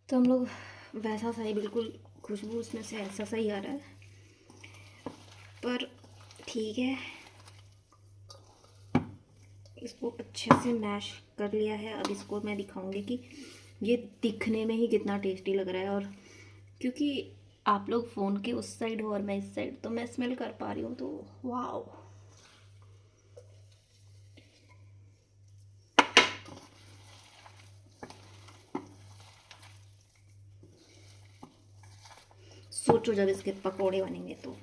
तो हम लोग वैसा सा ही, बिल्कुल खुशबू उसमें से ऐसा सा ही आ रहा है, पर ठीक है। इसको अच्छे से मैश कर लिया है। अब इसको मैं दिखाऊंगी कि ये दिखने में ही कितना टेस्टी लग रहा है। और क्योंकि आप लोग फ़ोन के उस साइड हो और मैं इस साइड, तो मैं स्मेल कर पा रही हूँ, तो वाओ। सोचो जब इसके पकोड़े बनेंगे तो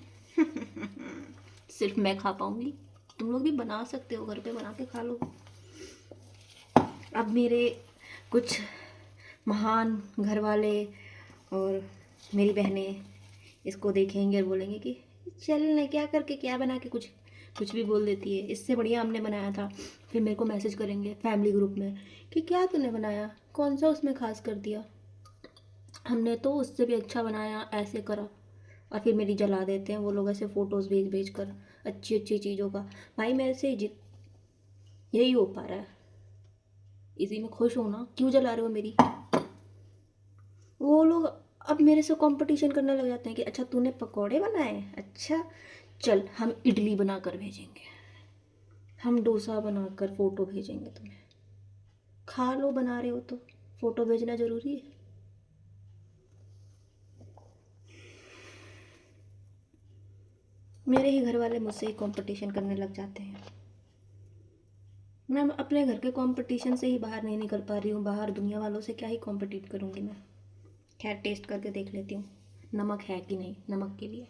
सिर्फ मैं खा पाऊंगी? तुम लोग भी बना सकते हो, घर पे बना के खा लो। अब मेरे कुछ महान घर वाले और मेरी बहनें इसको देखेंगे और बोलेंगे कि चल ने क्या करके क्या बना के कुछ कुछ भी बोल देती है, इससे बढ़िया हमने बनाया था। फिर मेरे को मैसेज करेंगे फैमिली ग्रुप में कि क्या तूने बनाया, कौन सा उसमें खास कर दिया, हमने तो उससे भी अच्छा बनाया, ऐसे करा। और फिर मेरी जला देते हैं वो लोग ऐसे फ़ोटोज़ भेज भेज कर अच्छी अच्छी चीज़ों का। भाई मेरे से यही हो पा रहा है, इसी में खुश हो ना, क्यों जला रहे हो मेरी? वो लोग अब मेरे से कंपटीशन करने लग जाते हैं कि अच्छा तूने पकोड़े बनाए, अच्छा चल हम इडली बना कर भेजेंगे, हम डोसा बनाकर फ़ोटो भेजेंगे तुम्हें, खा लो। बना रहे हो तो फ़ोटो भेजना ज़रूरी है? मेरे ही घर वाले मुझसे ही कंपटीशन करने लग जाते हैं। मैं अपने घर के कंपटीशन से ही बाहर नहीं निकल पा रही हूँ, बाहर दुनिया वालों से क्या ही कॉम्पिटिट करूँगी मैं। खैर टेस्ट करके देख लेती हूँ नमक है कि नहीं, नमक के लिए।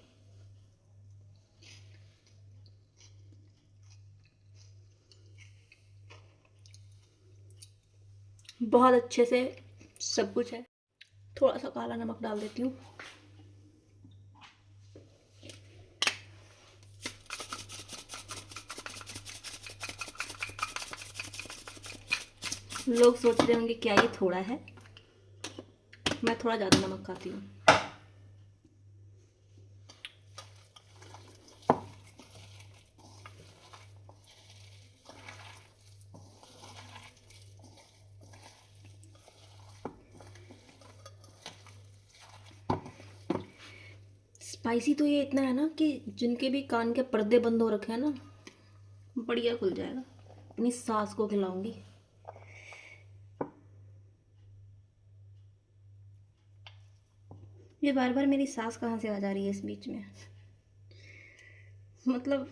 बहुत अच्छे से सब कुछ है। थोड़ा सा काला नमक डाल देती हूँ। लोग सोच रहे होंगे क्या ये थोड़ा है, मैं थोड़ा ज़्यादा नमक खाती हूँ। स्पाइसी तो ये इतना है ना कि जिनके भी कान के पर्दे बंद हो रखे हैं ना, बढ़िया खुल जाएगा। अपनी सास को खिलाऊंगी। ये बार बार मेरी सास कहाँ से आ जा रही है इस बीच में? मतलब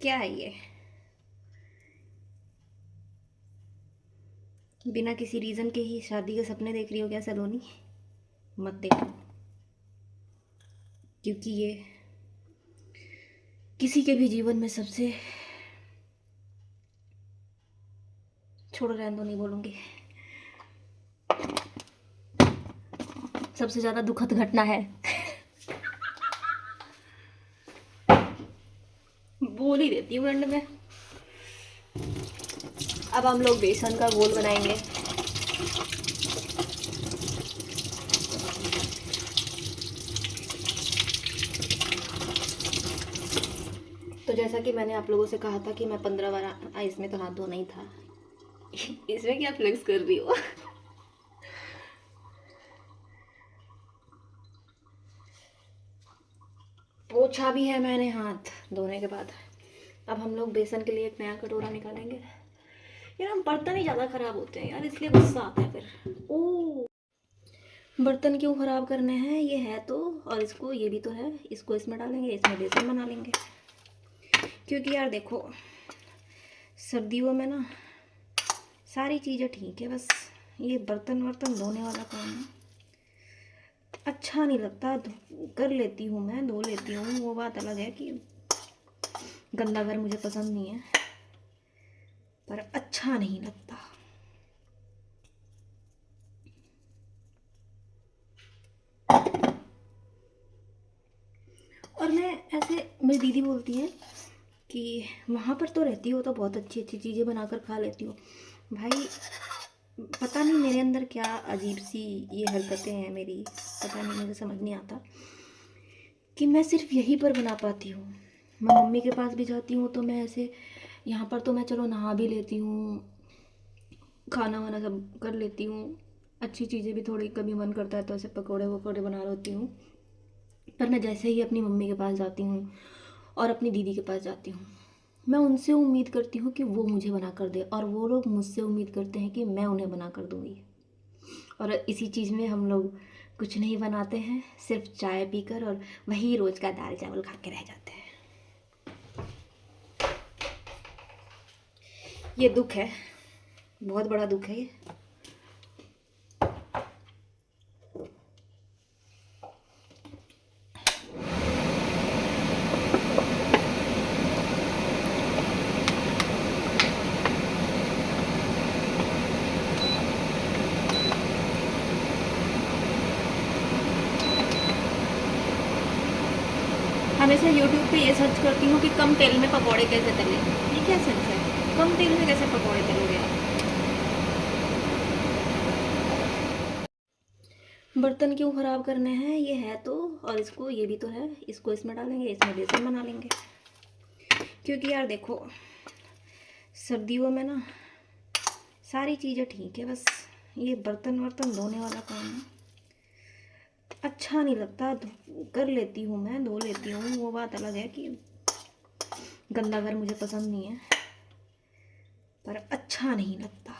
क्या है ये? बिना किसी रीज़न के ही शादी के सपने देख रही हो क्या सलोनी? मत देखो, क्योंकि ये किसी के भी जीवन में सबसे, छोड़ो रहने दो, नहीं बोलूँगी। सबसे ज़्यादा दुखद घटना है। बोल ही देती हूँ एंड में। अब हम लोग बेसन का घोल बनाएंगे। तो जैसा कि मैंने आप लोगों से कहा था कि मैं 15 बार इसमें तो हाथ धोना ही था। इसमें क्या फ्लेक्स कर रही हो? पोछा भी है मैंने हाथ धोने के बाद। अब हम लोग बेसन के लिए एक नया कटोरा निकालेंगे। यार हम बर्तन ही ज़्यादा ख़राब होते हैं यार, इसलिए गुस्सा आता है फिर। ओ, बर्तन क्यों ख़राब करने हैं, ये है तो। और इसको, ये भी तो है, इसको इसमें डालेंगे, इसमें बेसन बना लेंगे। क्योंकि यार देखो, सर्दियों में ना सारी चीज़ें ठीक है, बस ये बर्तन वर्तन धोने वाला काम है अच्छा नहीं लगता। कर लेती हूँ मैं, धो लेती हूँ, वो बात अलग है कि गंदा घर मुझे पसंद नहीं है, पर अच्छा नहीं लगता। और मैं ऐसे, मेरी दीदी बोलती है कि वहाँ पर तो रहती हो तो बहुत अच्छी अच्छी चीज़ें बनाकर खा लेती हो। भाई पता नहीं मेरे अंदर क्या अजीब सी ये हरकतें हैं मेरी, पता नहीं, मुझे समझ नहीं आता कि मैं सिर्फ यहीं पर बना पाती हूँ। मैं मम्मी के पास भी जाती हूँ तो मैं ऐसे, यहाँ पर तो मैं चलो नहा भी लेती हूँ, खाना वाना सब कर लेती हूँ, अच्छी चीज़ें भी थोड़ी कभी मन करता है तो ऐसे पकोड़े वकोड़े बना लेती हूँ। पर मैं जैसे ही अपनी मम्मी के पास जाती हूँ और अपनी दीदी के पास जाती हूँ, मैं उनसे उम्मीद करती हूँ कि वो मुझे बना कर दे, और वो लोग मुझसे उम्मीद करते हैं कि मैं उन्हें बना कर दूँगी। और इसी चीज़ में हम लोग कुछ नहीं बनाते हैं, सिर्फ चाय पीकर और वही रोज़ का दाल चावल खा के रह जाते हैं। ये दुख है, बहुत बड़ा दुख है ये। हमेशा यूट्यूब पे ये सर्च करती हूँ कि कम तेल में पकौड़े कैसे तले। ये क्या सेंस है, कम तेल में कैसे पकौड़े तलोगे आप। बर्तन क्यों ख़राब करने हैं, ये है तो, और इसको ये भी तो है, इसको इसमें डालेंगे, इसमें बेसन बना लेंगे। क्योंकि यार देखो, सर्दियों में ना सारी चीज़ें ठीक है, बस ये बर्तन वर्तन धोने वाला काम है, अच्छा नहीं लगता। कर लेती हूँ मैं, धो लेती हूँ, वो बात अलग है कि गंदा घर मुझे पसंद नहीं है, पर अच्छा नहीं लगता।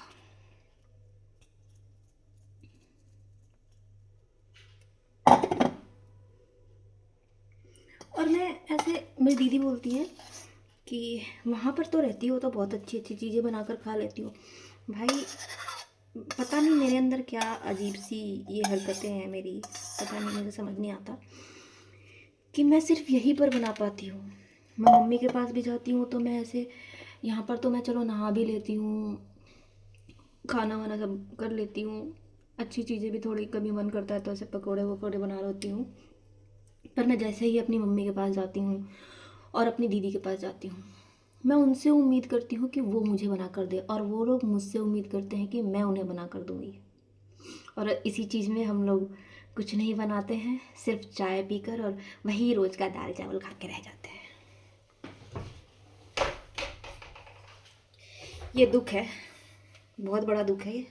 और मैं ऐसे, मेरी दीदी बोलती है कि वहाँ पर तो रहती हो तो बहुत अच्छी अच्छी चीज़ें बनाकर खा लेती हो। भाई पता नहीं मेरे अंदर क्या अजीब सी ये हरकतें हैं मेरी, पता नहीं, मुझे समझ नहीं आता कि मैं सिर्फ यहीं पर बना पाती हूँ। मैं मम्मी के पास भी जाती हूँ तो मैं ऐसे, यहाँ पर तो मैं चलो नहा भी लेती हूँ, खाना वाना सब कर लेती हूँ, अच्छी चीज़ें भी थोड़ी कभी मन करता है तो ऐसे पकोड़े वकोड़े बना लेती हूँ। पर मैं जैसे ही अपनी मम्मी के पास जाती हूँ और अपनी दीदी के पास जाती हूँ, मैं उनसे उम्मीद करती हूँ कि वो मुझे बना कर दे, और वो लोग मुझसे उम्मीद करते हैं कि मैं उन्हें बना कर दूँगी। और इसी चीज़ में हम लोग कुछ नहीं बनाते हैं, सिर्फ चाय पीकर और वही रोज़ का दाल चावल खा के रह जाते हैं। ये दुख है, बहुत बड़ा दुख है ये।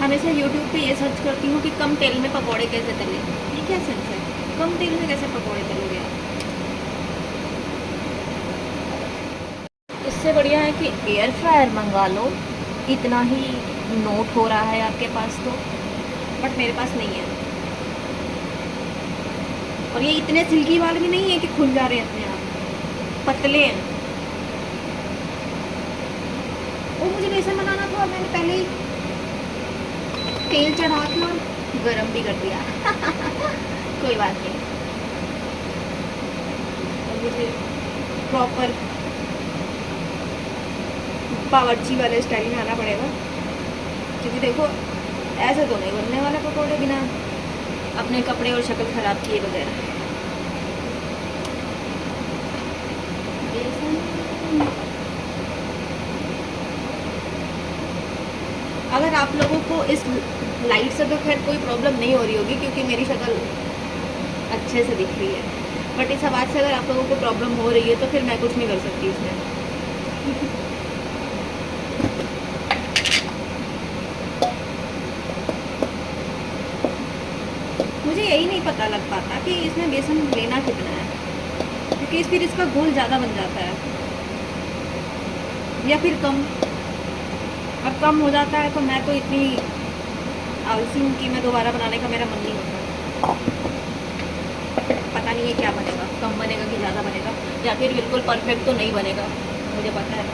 हमेशा यूट्यूब पे ये सर्च करती हूँ कि कम तेल में पकौड़े कैसे तले। ये क्या सेंस है, कम तेल में कैसे पकौड़े तलोगे आप। इससे बढ़िया है कि एयर फ्रायर मंगा लो, इतना ही नोट हो रहा है आपके पास तो, बट मेरे पास नहीं है। और ये इतने सिल्की वाले भी नहीं है कि खुल जा रहे हैं अपने आप, पतले हैं। वो मुझे बेसन बनाना था, मैंने पहले ही तेल चढ़ा के और गरम भी कर दिया। कोई बात नहीं, और मुझे प्रॉपर बावर्ची वाले स्टाइल में आना पड़ेगा, क्योंकि देखो ऐसे तो नहीं बनने वाले पकौड़े बिना अपने कपड़े और शक्ल खराब किए बगैर। अगर आप लोगों को इस लाइट से तो खैर कोई प्रॉब्लम नहीं हो रही होगी, क्योंकि मेरी शक्ल अच्छे से दिख रही है, बट इस आवाज़ से अगर आप लोगों को प्रॉब्लम हो रही है तो फिर मैं कुछ नहीं कर सकती इसमें। मुझे यही नहीं पता लग पाता कि इसमें बेसन लेना कितना है, क्योंकि फिर इसका घोल ज़्यादा बन जाता है या फिर कम। अब कम हो जाता है तो मैं तो इतनी आलसी हूँ कि मैं दोबारा बनाने का मेरा मन नहीं होता। पता नहीं है क्या बनेगा, कम बनेगा कि ज़्यादा बनेगा, या फिर बिल्कुल परफेक्ट तो नहीं बनेगा, मुझे पता है।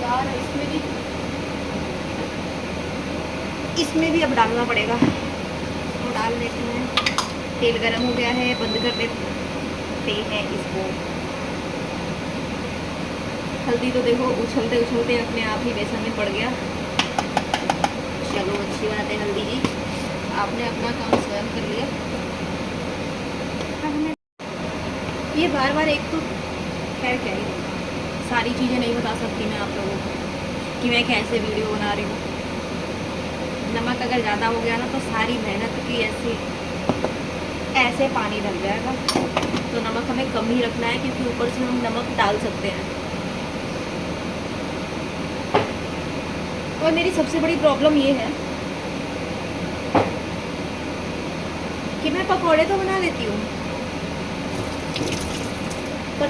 यार इसमें भी अब डालना पड़ेगा, तो डाल देते हैं। तेल गरम हो गया है, बंद कर देते हैं इसको। हल्दी तो देखो उछलते उछलते अपने आप ही बेसन में पड़ गया। चलो अच्छी बात है हल्दी जी, आपने अपना काम स्वयं कर लिया। ये बार बार एक तो खैर क्या ही बोलूं, सारी चीज़ें नहीं बता सकती मैं आप लोगों को कि मैं कैसे वीडियो बना रही हूँ। नमक अगर ज़्यादा हो गया ना तो सारी मेहनत की ऐसे पानी डल जाएगा। तो नमक हमें कम ही रखना है, क्योंकि ऊपर से हम नमक डाल सकते हैं। और मेरी सबसे बड़ी प्रॉब्लम ये है कि मैं पकौड़े तो बना लेती हूँ, पर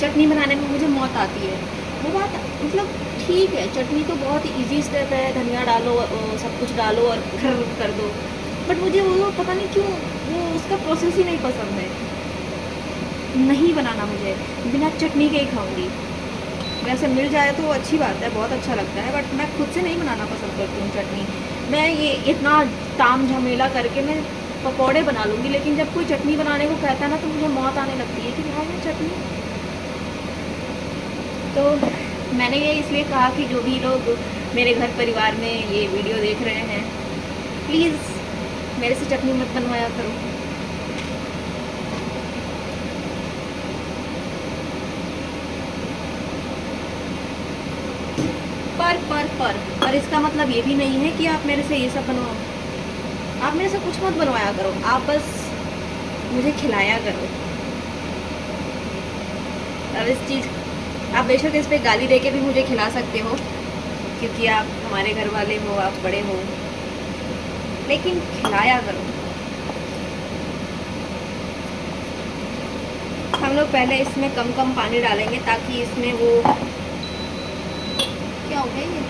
चटनी बनाने में मुझे मौत आती है। वो बात मतलब ठीक है, चटनी तो बहुत इजी स्टेप है, धनिया डालो, सब कुछ डालो और कर दो। बट मुझे वो पता नहीं क्यों वो उसका प्रोसेस ही नहीं पसंद है। नहीं बनाना मुझे, बिना चटनी के ही खाऊंगी। वैसे मिल जाए तो अच्छी बात है, बहुत अच्छा लगता है, बट मैं खुद से नहीं बनाना पसंद करती हूँ चटनी। मैं ये इतना ताम झमेला करके मैं पकौड़े बना लूँगी, लेकिन जब कोई चटनी बनाने को कहता है ना तो मुझे मौत आने लगती है कि भाई ये चटनी। तो मैंने ये इसलिए कहा कि जो भी लोग मेरे घर परिवार में ये वीडियो देख रहे हैं, प्लीज़ मेरे से चटनी मत बनवाया करो। पर इसका मतलब ये भी नहीं है कि आप मेरे से ये सब बनवाओ। आप मेरे से कुछ मत बनवाया करो, आप बस मुझे खिलाया करो। अब इस चीज़ आप बेशक इस पे गाली दे के भी मुझे खिला सकते हो, क्योंकि आप हमारे घर वाले हो, आप बड़े हो, लेकिन खिलाया करो। हम लोग पहले इसमें कम पानी डालेंगे ताकि इसमें वो क्या हो गया ये